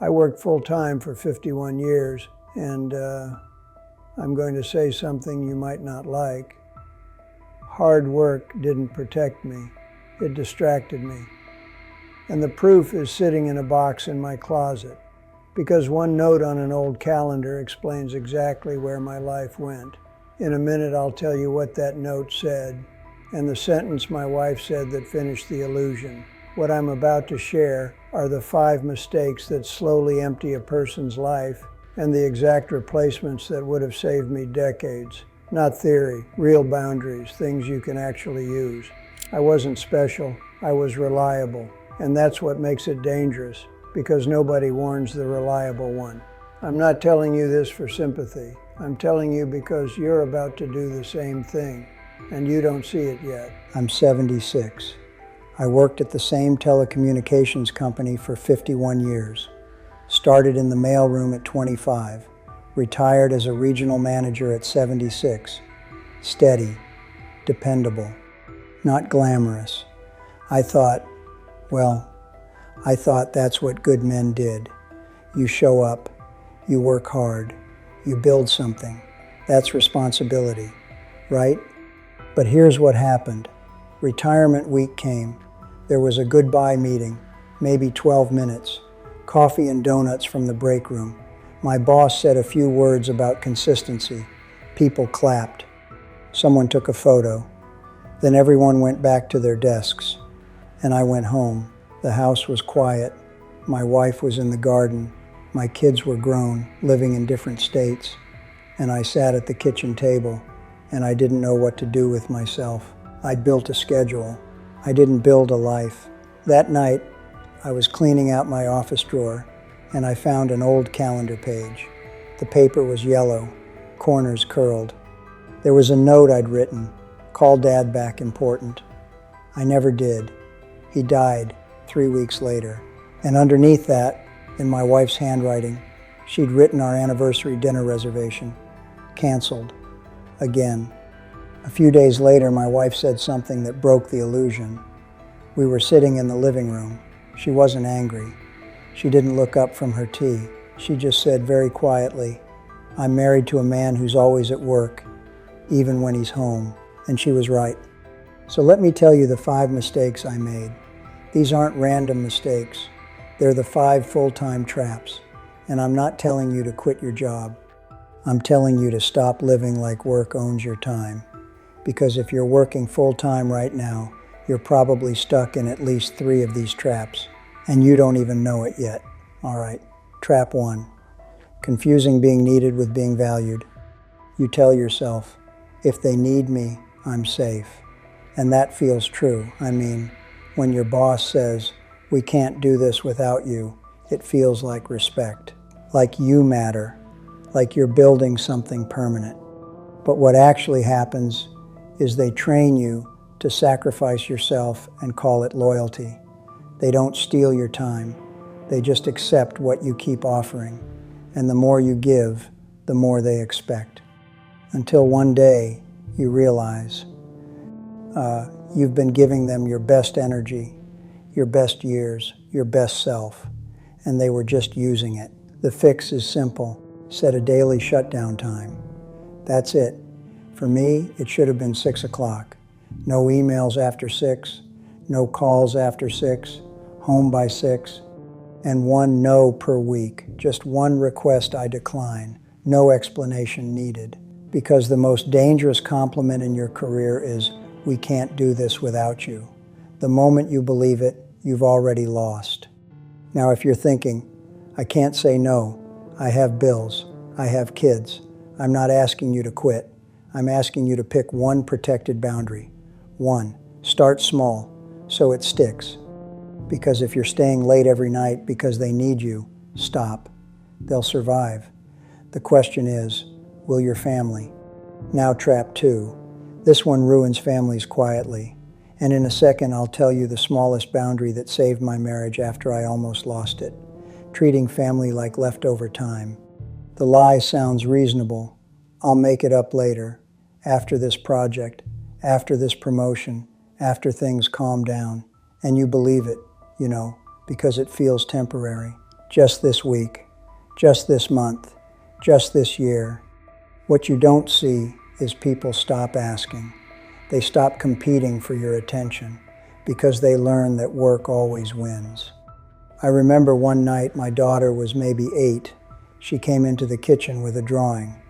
I worked full-time for 51 years, and I'm going to say something you might not like. Hard work didn't protect me. It distracted me. And the proof is sitting in a box in my closet, because one note on an old calendar explains exactly where my life went. In a minute, I'll tell you what that note said, and the sentence my wife said that finished the illusion. What I'm about to share are the 5 mistakes that slowly empty a person's life, and the exact replacements that would have saved me decades. Not theory, real boundaries, things you can actually use. I wasn't special, I was reliable, and that's what makes it dangerous, because nobody warns the reliable one. I'm not telling you this for sympathy. I'm telling you because you're about to do the same thing, and you don't see it yet. I'm 76. I worked at the same telecommunications company for 51 years. Started in the mailroom at 25. Retired as a regional manager at 76. Steady, dependable, not glamorous. I thought that's what good men did. You show up, you work hard, you build something. That's responsibility, right? But here's what happened. Retirement week came. There was a goodbye meeting, maybe 12 minutes. Coffee and donuts from the break room. My boss said a few words about consistency. People clapped. Someone took a photo. Then everyone went back to their desks. And I went home. The house was quiet. My wife was in the garden. My kids were grown, living in different states. And I sat at the kitchen table, and I didn't know what to do with myself. I'd built a schedule. I didn't build a life. That night, I was cleaning out my office drawer, and I found an old calendar page. The paper was yellow, corners curled. There was a note I'd written, "Call Dad back, important." I never did. He died 3 weeks later. And underneath that, in my wife's handwriting, she'd written our anniversary dinner reservation. Canceled. Again. A few days later, my wife said something that broke the illusion. We were sitting in the living room. She wasn't angry. She didn't look up from her tea. She just said very quietly, "I'm married to a man who's always at work, even when he's home." And she was right. So let me tell you the 5 mistakes I made. These aren't random mistakes. They're the 5 full-time traps. And I'm not telling you to quit your job. I'm telling you to stop living like work owns your time. Because if you're working full-time right now, you're probably stuck in at least 3 of these traps, and you don't even know it yet. All right, trap 1, confusing being needed with being valued. You tell yourself, if they need me, I'm safe. And that feels true. I mean, when your boss says, "We can't do this without you," it feels like respect, like you matter, like you're building something permanent. But what actually happens is they train you to sacrifice yourself and call it loyalty. They don't steal your time. They just accept what you keep offering. And the more you give, the more they expect. Until one day you realize you've been giving them your best energy, your best years, your best self, and they were just using it. The fix is simple. Set a daily shutdown time. That's it. For me, it should have been 6 o'clock. No emails after 6, no calls after 6, home by 6, and 1 no per week. Just 1 request I decline, no explanation needed. Because the most dangerous compliment in your career is, "We can't do this without you." The moment you believe it, you've already lost. Now if you're thinking, "I can't say no, I have bills, I have kids," I'm not asking you to quit. I'm asking you to pick 1 protected boundary. 1, start small, so it sticks. Because if you're staying late every night because they need you, stop. They'll survive. The question is, will your family? Now trap 2. This one ruins families quietly. And in a second, I'll tell you the smallest boundary that saved my marriage after I almost lost it. Treating family like leftover time. The lie sounds reasonable. I'll make it up later, after this project, after this promotion, after things calm down. And you believe it, because it feels temporary. just this week, just this month, just this year. What you don't see is people stop asking. They stop competing for your attention because they learn that work always wins. I remember one night my daughter was maybe 8. She came into the kitchen with a drawing.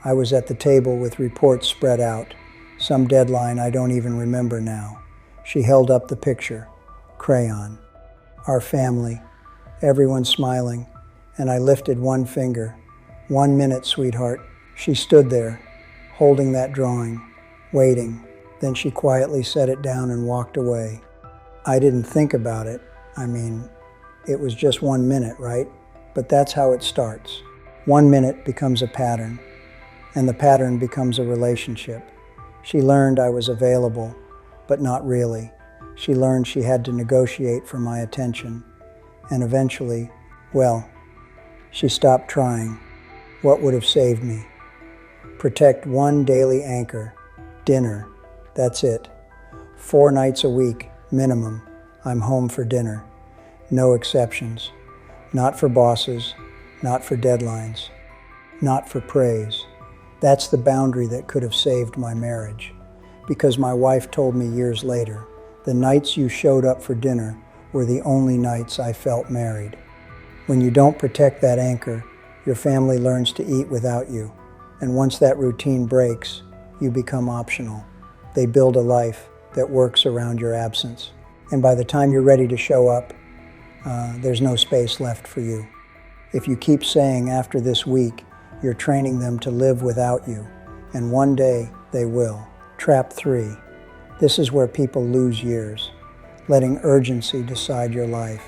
I was at the table with reports spread out, some deadline I don't even remember now. She held up the picture, crayon. Our family, everyone smiling, and I lifted one finger. 1 minute, sweetheart. She stood there, holding that drawing, waiting. Then she quietly set it down and walked away. I didn't think about it. It was just 1 minute, right? But that's how it starts. 1 minute becomes a pattern, and the pattern becomes a relationship. She learned I was available, but not really. She learned she had to negotiate for my attention. And eventually, she stopped trying. What would have saved me? Protect one daily anchor, dinner. That's it. 4 nights a week, minimum, I'm home for dinner. No exceptions. Not for bosses, not for deadlines, not for praise. That's the boundary that could have saved my marriage. Because my wife told me years later, the nights you showed up for dinner were the only nights I felt married. When you don't protect that anchor, your family learns to eat without you. And once that routine breaks, you become optional. They build a life that works around your absence. And by the time you're ready to show up, there's no space left for you. If you keep saying after this week, you're training them to live without you. And one day they will. Trap 3. This is where people lose years, letting urgency decide your life.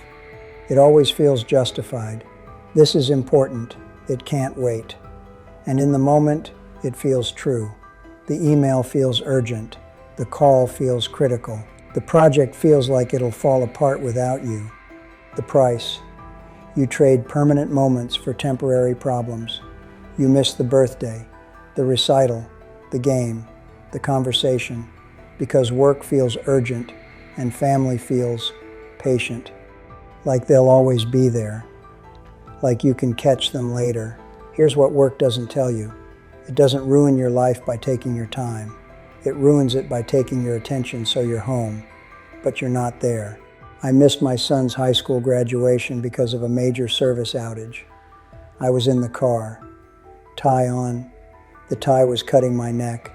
It always feels justified. This is important. It can't wait. And in the moment, it feels true. The email feels urgent. The call feels critical. The project feels like it'll fall apart without you. The price. You trade permanent moments for temporary problems. You miss the birthday, the recital, the game, the conversation, because work feels urgent and family feels patient. Like they'll always be there. Like you can catch them later. Here's what work doesn't tell you. It doesn't ruin your life by taking your time. It ruins it by taking your attention so you're home, but you're not there. I missed my son's high school graduation because of a major service outage. I was in the car, tie on. The tie was cutting my neck,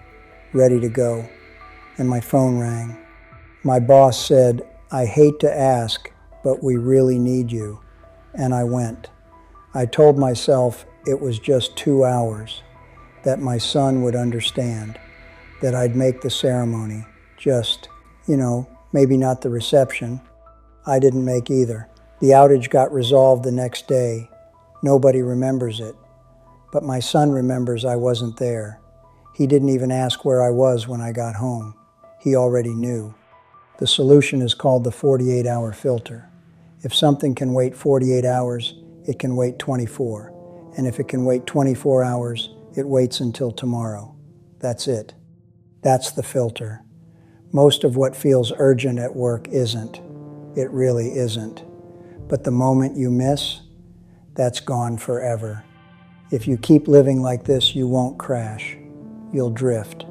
ready to go, and my phone rang. My boss said, "I hate to ask, but we really need you." And I went. I told myself it was just 2 hours, that my son would understand, that I'd make the ceremony, just, maybe not the reception. I didn't make either. The outage got resolved the next day. Nobody remembers it. But my son remembers I wasn't there. He didn't even ask where I was when I got home. He already knew. The solution is called the 48-hour filter. If something can wait 48 hours, it can wait 24. And if it can wait 24 hours, it waits until tomorrow. That's it. That's the filter. Most of what feels urgent at work isn't. It really isn't. But the moment you miss, that's gone forever. If you keep living like this, you won't crash. You'll drift.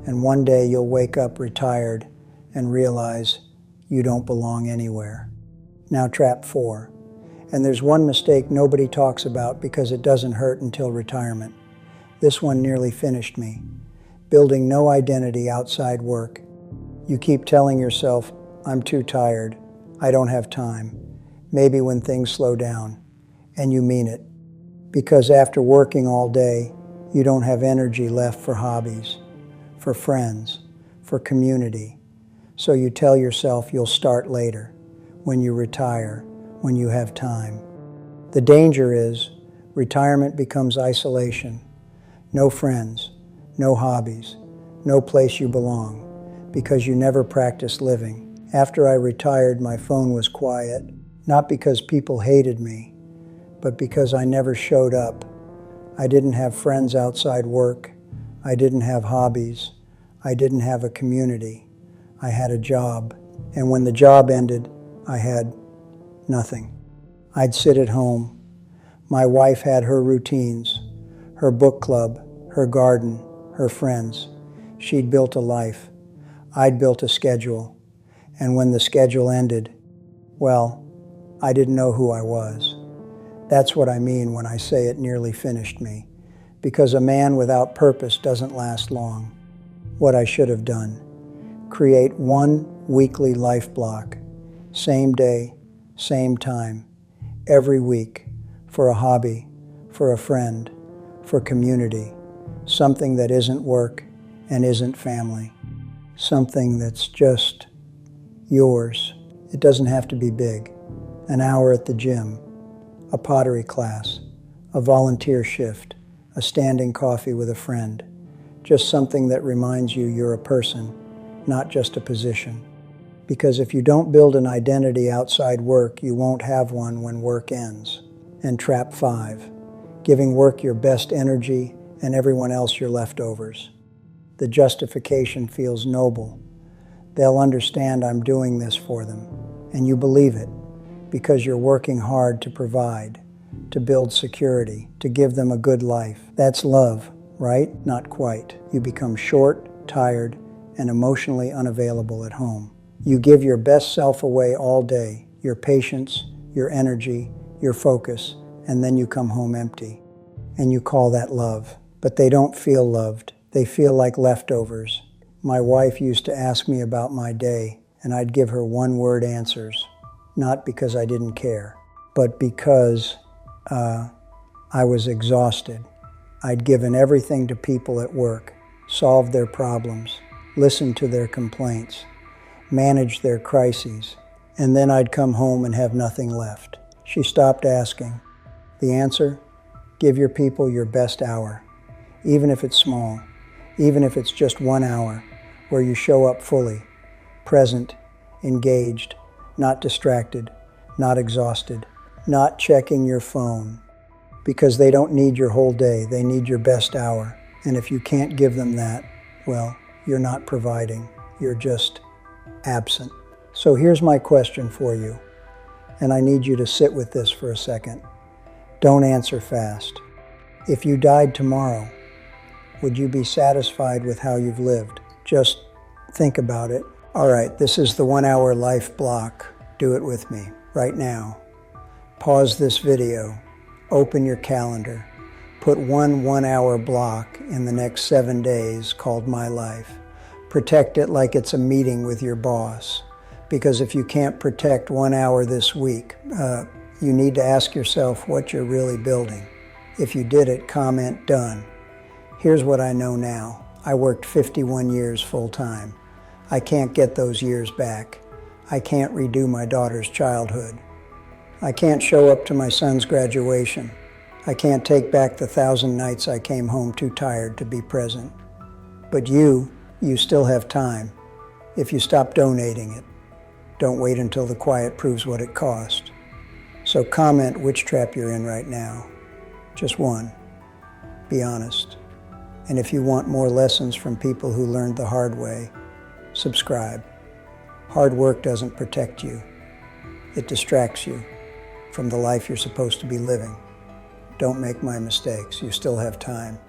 And one day you'll wake up retired and realize you don't belong anywhere. Now trap 4. And there's one mistake nobody talks about because it doesn't hurt until retirement. This one nearly finished me. Building no identity outside work. You keep telling yourself, "I'm too tired. I don't have time. Maybe when things slow down." And you mean it. Because after working all day, you don't have energy left for hobbies, for friends, for community. So you tell yourself you'll start later, when you retire, when you have time. The danger is retirement becomes isolation. No friends, no hobbies, no place you belong, because you never practiced living. After I retired, my phone was quiet, not because people hated me, but because I never showed up. I didn't have friends outside work. I didn't have hobbies. I didn't have a community. I had a job. And when the job ended, I had nothing. I'd sit at home. My wife had her routines, her book club, her garden, her friends. She'd built a life. I'd built a schedule. And when the schedule ended, well, I didn't know who I was. That's what I mean when I say it nearly finished me. Because a man without purpose doesn't last long. What I should have done: create one weekly life block, same day, same time, every week, for a hobby, for a friend, for community, something that isn't work and isn't family, something that's just yours. It doesn't have to be big. An hour at the gym, a pottery class, a volunteer shift, a standing coffee with a friend. Just something that reminds you you're a person, not just a position. Because if you don't build an identity outside work, you won't have one when work ends. And trap 5, giving work your best energy and everyone else your leftovers. The justification feels noble. They'll understand I'm doing this for them. And you believe it, because you're working hard to provide, to build security, to give them a good life. That's love, right? Not quite. You become short, tired, and emotionally unavailable at home. You give your best self away all day, your patience, your energy, your focus, and then you come home empty. And you call that love. But they don't feel loved. They feel like leftovers. My wife used to ask me about my day, and I'd give her one-word answers. Not because I didn't care, but because I was exhausted. I'd given everything to people at work, solved their problems, listened to their complaints, managed their crises, and then I'd come home and have nothing left. She stopped asking. The answer? Give your people your best hour, even if it's small, even if it's just 1 hour, where you show up fully, present, engaged, not distracted, not exhausted, not checking your phone. Because they don't need your whole day, they need your best hour. And if you can't give them that, well, you're not providing, you're just absent. So here's my question for you, and I need you to sit with this for a second. Don't answer fast. If you died tomorrow, would you be satisfied with how you've lived? Just think about it. All right, this is the 1 hour life block. Do it with me right now. Pause this video. Open your calendar. Put one 1 hour block in the next 7 days called My Life. Protect it like it's a meeting with your boss. Because if you can't protect 1 hour this week, you need to ask yourself what you're really building. If you did it, comment done. Here's what I know now. I worked 51 years full time. I can't get those years back. I can't redo my daughter's childhood. I can't show up to my son's graduation. I can't take back the 1,000 nights I came home too tired to be present. But you still have time, if you stop donating it. Don't wait until the quiet proves what it cost. So comment which trap you're in right now. Just one. Be honest. And if you want more lessons from people who learned the hard way, subscribe. Hard work doesn't protect you. It distracts you from the life you're supposed to be living. Don't make my mistakes. You still have time.